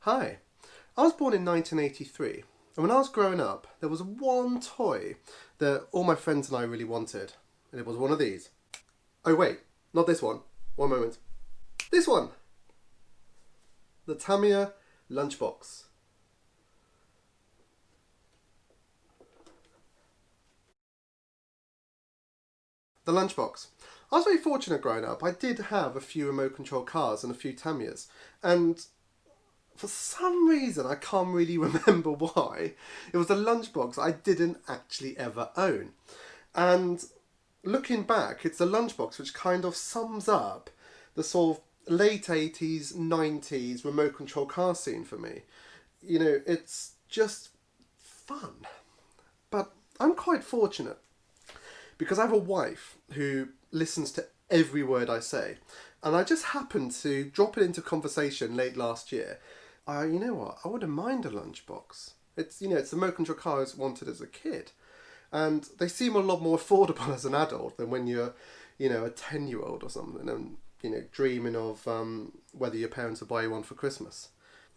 Hi, I was born in 1983, and when I was growing up, there was one toy that all my friends and I really wanted, and it was one of these. Oh wait, not this one. One moment. This one! The Tamiya Lunchbox. The Lunchbox. I was very fortunate growing up. I did have a few remote control cars and a few Tamiyas, and for some reason, I can't really remember why, it was a lunchbox I didn't actually ever own. And looking back, it's a lunchbox which kind of sums up the sort of late 80s, 90s remote control car scene for me. You know, it's just fun. But I'm quite fortunate because I have a wife who listens to every word I say. And I just happened to drop it into conversation late last year. You know what? I wouldn't mind a lunchbox. It's it's the remote control car I wanted as a kid, and they seem a lot more affordable as an adult than when you're, a 10-year-old or something, and dreaming of whether your parents will buy you one for Christmas.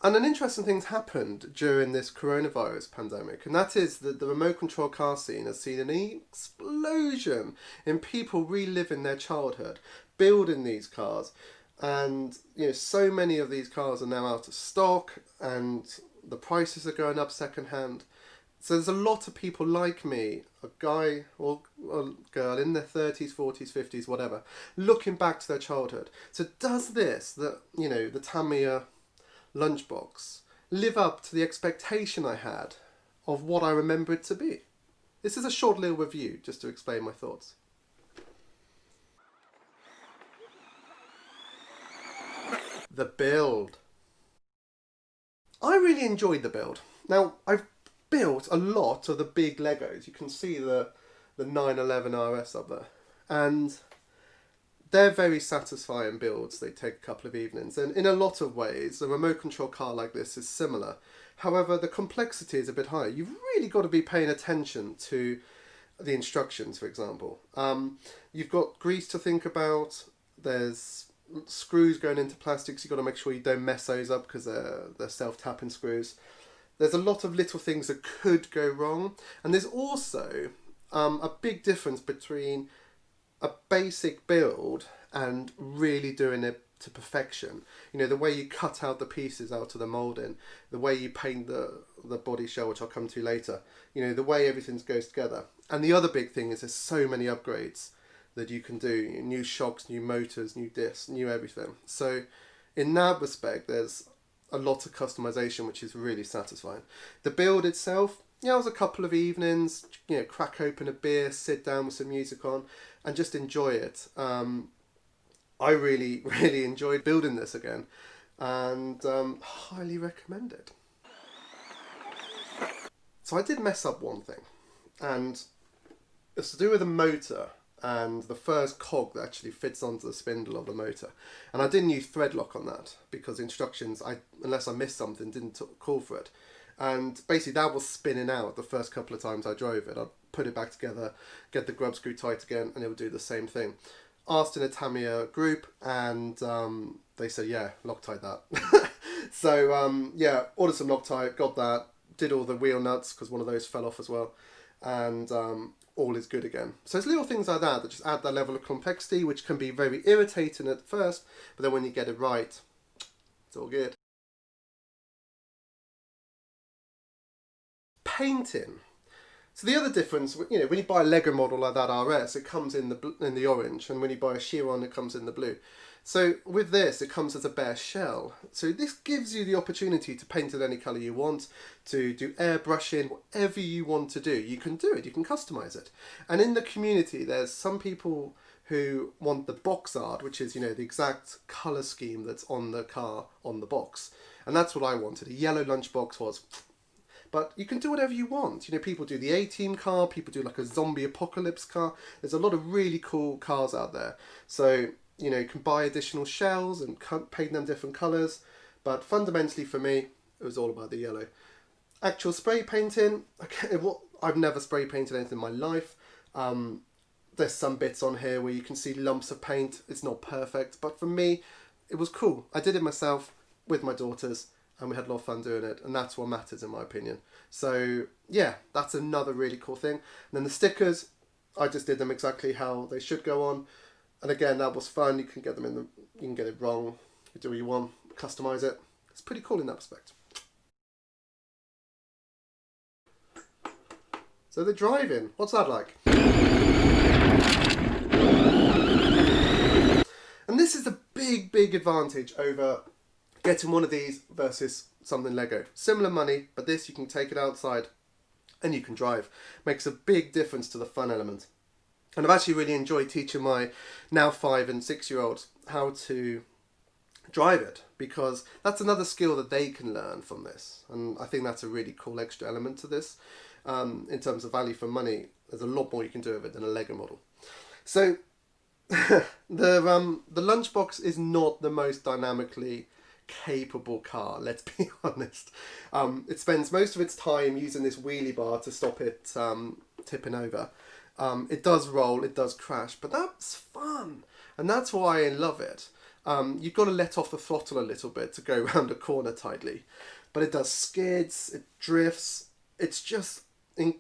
And an interesting thing's happened during this coronavirus pandemic, and that is that the remote control car scene has seen an explosion in people reliving their childhood, building these cars, and so many of these cars are now out of stock, and the prices are going up secondhand. So there's a lot of people like me, a guy or a girl in their 30s, 40s, 50s, whatever, looking back to their childhood. So does this, the Tamiya Lunchbox, live up to the expectation I had of what I remember it to be? This is a short little review just to explain my thoughts. The build. I really enjoyed the build. Now, I've built a lot of the big Legos. You can see the 911 RS up there. And they're very satisfying builds. They take a couple of evenings. And in a lot of ways, a remote control car like this is similar. However, the complexity is a bit higher. You've really got to be paying attention to the instructions, for example. You've got grease to think about. There's screws going into plastics. You've got to make sure you don't mess those up because they're self-tapping screws. There's a lot of little things that could go wrong. And there's also a big difference between a basic build and really doing it to perfection. The way you cut out the pieces out of the moulding, the way you paint the body shell, which I'll come to later, the way everything goes together. And the other big thing is there's so many upgrades that you can do. New shocks, new motors, new discs, new everything. So in that respect, there's a lot of customization, which is really satisfying. The build itself, it was a couple of evenings, crack open a beer, sit down with some music on, and just enjoy it. I really, really enjoyed building this again, and highly recommend it. So I did mess up one thing, and it's to do with the motor and the first cog that actually fits onto the spindle of the motor. And I didn't use thread lock on that because the instructions, unless I missed something, didn't call for it. And basically that was spinning out the first couple of times I drove it. I'd put it back together, get the grub screw tight again, and it would do the same thing. Asked in a Tamiya group, and they said, yeah, Loctite that. So ordered some Loctite, got that, did all the wheel nuts because one of those fell off as well, and all is good again. So it's little things like that just add that level of complexity, which can be very irritating at first, but then when you get it right, it's all good. Painting. So the other difference, when you buy a Lego model like that RS, it comes in the orange, and when you buy a Chiron, it comes in the blue. So with this, it comes as a bare shell. So this gives you the opportunity to paint it any colour you want, to do airbrushing, whatever you want to do. You can do it, you can customise it. And in the community, there's some people who want the box art, which is, the exact colour scheme that's on the car, on the box. And that's what I wanted. A yellow lunchbox was... But you can do whatever you want. People do the A-Team car, people do like a zombie apocalypse car. There's a lot of really cool cars out there. So, you can buy additional shells and paint them different colours. But fundamentally for me, it was all about the yellow. Actual spray painting, I've never spray painted anything in my life. There's some bits on here where you can see lumps of paint. It's not perfect, but for me, it was cool. I did it myself with my daughters, and we had a lot of fun doing it, and that's what matters in my opinion. So yeah, that's another really cool thing. And then the stickers, I just did them exactly how they should go on, and again, that was fun. You can get them you can get it wrong, you do what you want, customize it. It's pretty cool in that respect. So the driving, what's that like? And this is the big advantage over getting one of these versus something Lego. Similar money, but this you can take it outside and you can drive. Makes a big difference to the fun element. And I've actually really enjoyed teaching my now 5 and 6 year olds how to drive it, because that's another skill that they can learn from this. And I think that's a really cool extra element to this. In terms of value for money, there's a lot more you can do with it than a Lego model. So the Lunchbox is not the most dynamically capable car, let's be honest. It spends most of its time using this wheelie bar to stop it tipping over. It does roll, it does crash, but that's fun, and that's why I love it. You've got to let off the throttle a little bit to go around a corner tightly, but it does skids, it drifts. It's just, it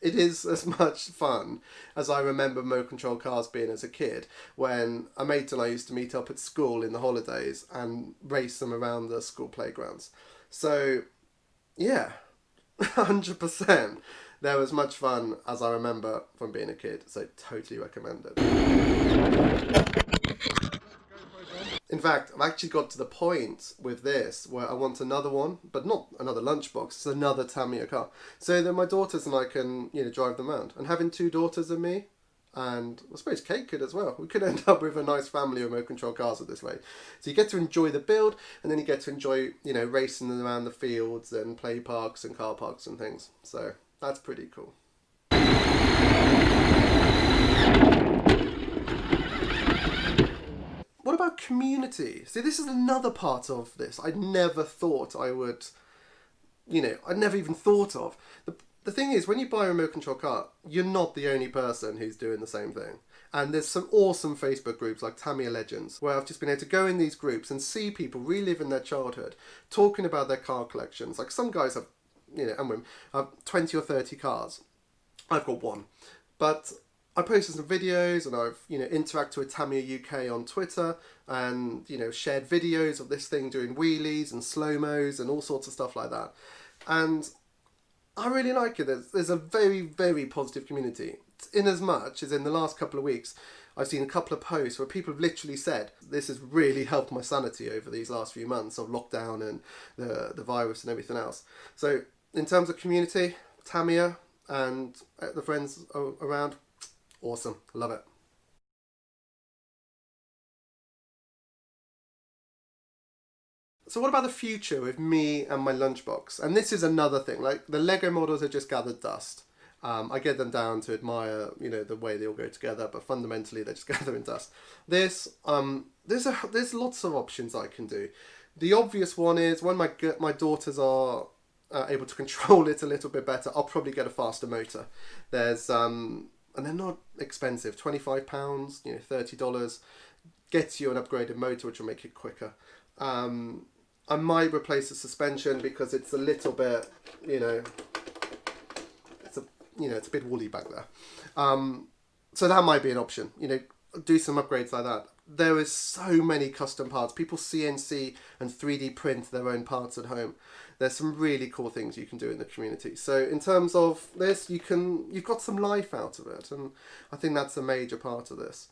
is as much fun as I remember remote control cars being as a kid, when a mate and I used to meet up at school in the holidays and race them around the school playgrounds. So yeah, 100%. They're as much fun as I remember from being a kid, so totally recommend it. In fact, I've actually got to the point with this where I want another one, but not another Lunchbox, it's another Tamiya car. So that my daughters and I can, drive them around. And having 2 daughters and me, and I suppose Kate could as well. We could end up with a nice family of remote control cars at this way. So you get to enjoy the build, and then you get to enjoy, racing them around the fields and play parks and car parks and things. So that's pretty cool. What about community? See, this is another part of this I never thought I would, I never even thought of. The thing is, when you buy a remote control car, you're not the only person who's doing the same thing. And there's some awesome Facebook groups like Tamiya Legends, where I've just been able to go in these groups and see people reliving their childhood, talking about their car collections. Like some guys have, and women, have 20 or 30 cars. I've got one. But I posted some videos, and I've interacted with Tamiya UK on Twitter, and shared videos of this thing doing wheelies and slow-mos and all sorts of stuff like that. And I really like it. There's a very positive community. In as much as in the last couple of weeks, I've seen a couple of posts where people have literally said, this has really helped my sanity over these last few months of lockdown and the virus and everything else. So in terms of community, Tamiya and the friends around, awesome. Love it. So what about the future with me and my Lunchbox? And this is another thing, like the Lego models are just gathered dust. I get them down to admire, the way they all go together, but fundamentally they're just gathering dust. This, there's lots of options I can do. The obvious one is when my daughters are able to control it a little bit better, I'll probably get a faster motor. There's and they're not expensive, £25, $30 gets you an upgraded motor, which will make it quicker. I might replace the suspension because it's a little bit, it's a bit woolly back there. So that might be an option. Do some upgrades like that. There is so many custom parts. People CNC and 3D print their own parts at home. There's some really cool things you can do in the community. So in terms of this, you've got some life out of it, and I think that's a major part of this.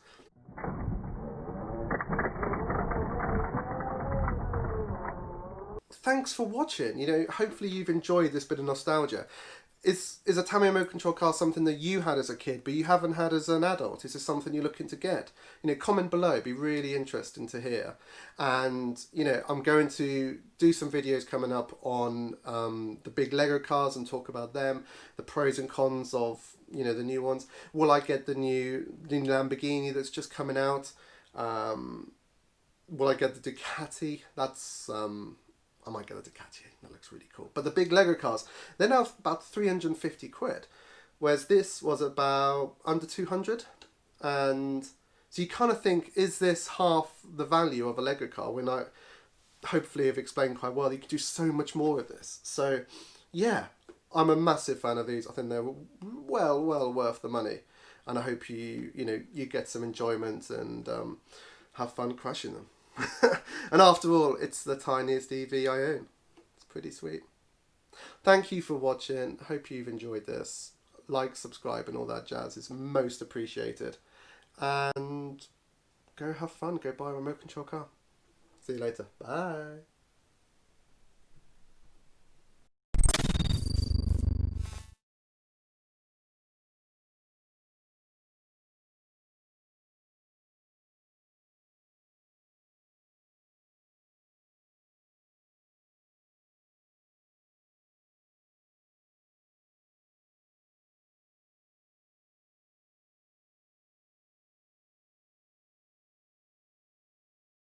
Thanks for watching. Hopefully you've enjoyed this bit of nostalgia. Is a Tamiya Remote Control Car something that you had as a kid but you haven't had as an adult? Is this something you're looking to get? Comment below. It'd be really interesting to hear. And I'm going to do some videos coming up on the big Lego cars and talk about them, the pros and cons of the new ones. Will I get the new Lamborghini that's just coming out? Will I get the Ducati? That's I might get a Ducati, that looks really cool. But the big Lego cars, they're now about 350 quid, whereas this was about under 200. And so you kind of think, is this half the value of a Lego car? When hopefully have explained quite well. You can do so much more with this. So yeah, I'm a massive fan of these. I think they're well worth the money, and I hope you get some enjoyment and have fun crashing them. And after all, it's the tiniest EV I own. It's pretty sweet. Thank you for watching. Hope you've enjoyed this. Like, subscribe, and all that jazz is most appreciated. And go have fun. Go buy a remote control car. See you later. Bye.